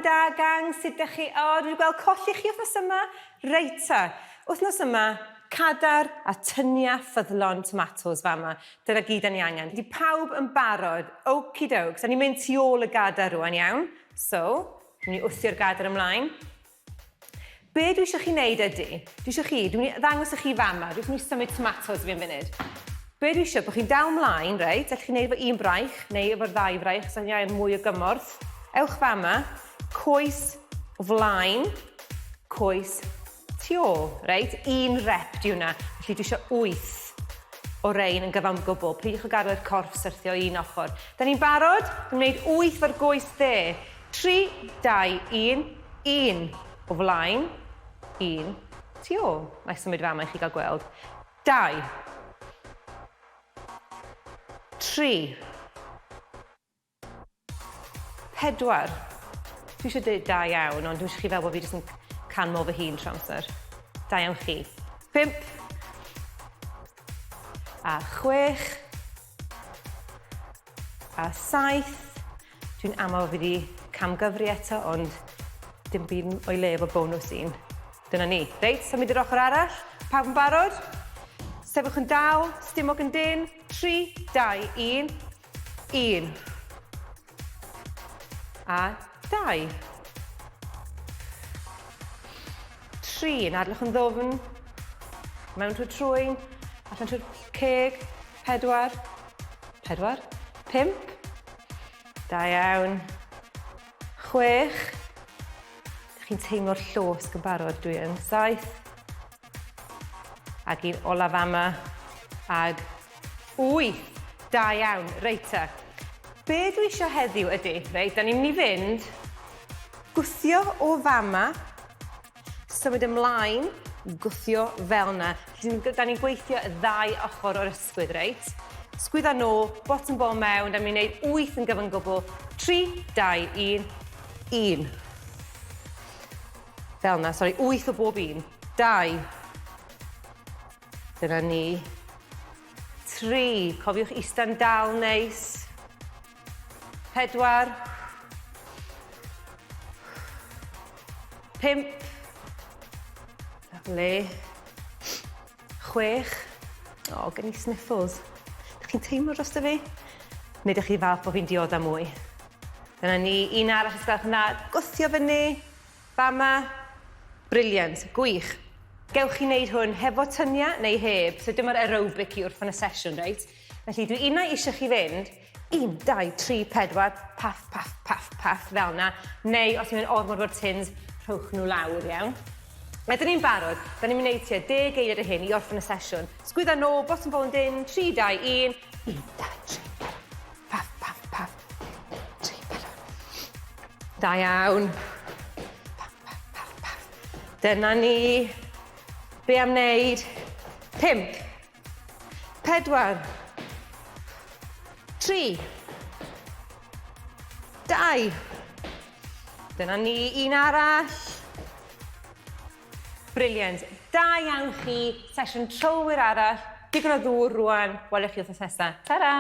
da, gang, sut ydych chi? O, dwi'n gweld colli chi wythnos yma? Reit ta. Wythnos yma, cadar a tynia ffyddlon tomatos fama. Dyna gyd ni angen. Di pawb yn barod. Okie doke. So, ni'n mynd tu ôl y gadar rwan iawn. So, ni'n wthio'r gadar ymlaen. Be dwi eisiau chi wneud ydy? Dwi'n ddangos i chi fama. Dwi'n symud tomatos fi'n munud. Be dwi eisiau, bod chi'n dal ymlaen, reit? Ydych chi'n gwneud efo un braich, neu efo'r ddau braich, so ni angen mwy o gymorth. Ewch fama, coes o flaen, coes tu ôl, reit? Un rep di hwnna. Felly dwi eisiau 8 o rein yn gyfan gwbl. Peidiwch o gadael corff syrthio un ochr. Da ni'n barod? Dwi'n gwneud 8 fo'r goes dde. 3, 2, 1, 1 o flaen, 1 tu ôl. Na'i symud fama i chi gael gweld. 2, 3, 4. Dwi eisiau dweud 2 iawn, ond dwi eisiau chi fel bod fi jyst yn canmol fy hun trwy amser. 2 iawn chi. 5, a 6, a 7. Dwi'n aml fi wedi camgyfri eto, ond dim byd o'i le efo bonus un. Dyna ni. Reit, symud i'r ochr arall. Pawb yn barod? Sefwch yn dal, stumog yn dyn. 3, 2, 1, 1. A 2. 3, yn adlwch yn ddofn. Mewn trwy'r trwyn, allan trwy'r ceg. 4, 5. Da iawn. 6. Dych chi'n teimlo'r llosg yn barod, dwi yn. 7. Ag un olaf yma. Ag 8. Da iawn, reita. Be dwi eisiau heddiw ydy, reit, da ni'n mynd i fynd, gwthio o fama, symud ymlaen, gwthio fel yna. Da ni'n gweithio y 2 ochr o'r ysgwyd, reit? Sgwydda nôl, bottom ball mewn, da ni'n gwneud 8 yn gyfan gwbl. 3, 2, 1, 1. Fel yna, sori, 8 o bob un. 2. Dyna ni. 3, cofiwch eistedd dal neis. 4. 5. Le. 6. O, gen i sniffles. Dych chi'n teimlo drosto fi? Neu dych chi falch bod fi'n dioda mwy? Dyna ni, un arall ysgolch yna. Gwthio fyny. Fama. Briliant, gwych. Gewch chi wneud hwn hefo tynia neu heb, so dyma'r aerobic i wrth yn y sesiwn, reit? Felly dwi unau eisiau chi fynd, 1, 2, 3, 4, paff, paff, paff, paff, fel yna. Neu os yw'n ormod o'r tins, rhowch nhw lawr, iawn. Ydyn ni'n barod, da ni'n mynd tua 10 eiliad y hyn i orffen y sesiwn. Sgwydda nôl, bottom ball yn dyn, 3, 2, 1, 1, 2, 3, 4, paff, paff, paff, 3, 4. Da iawn. Paff, paff, paff, paff. Dyna ni. Be am wneud? 5, 4, 3, 2. Dyna ni, un arall. Briliant. Da iawn chi, sesiwn trywir arall. Digon o ddŵr rwan, welwch chi wrth nesaf. Ta-ra!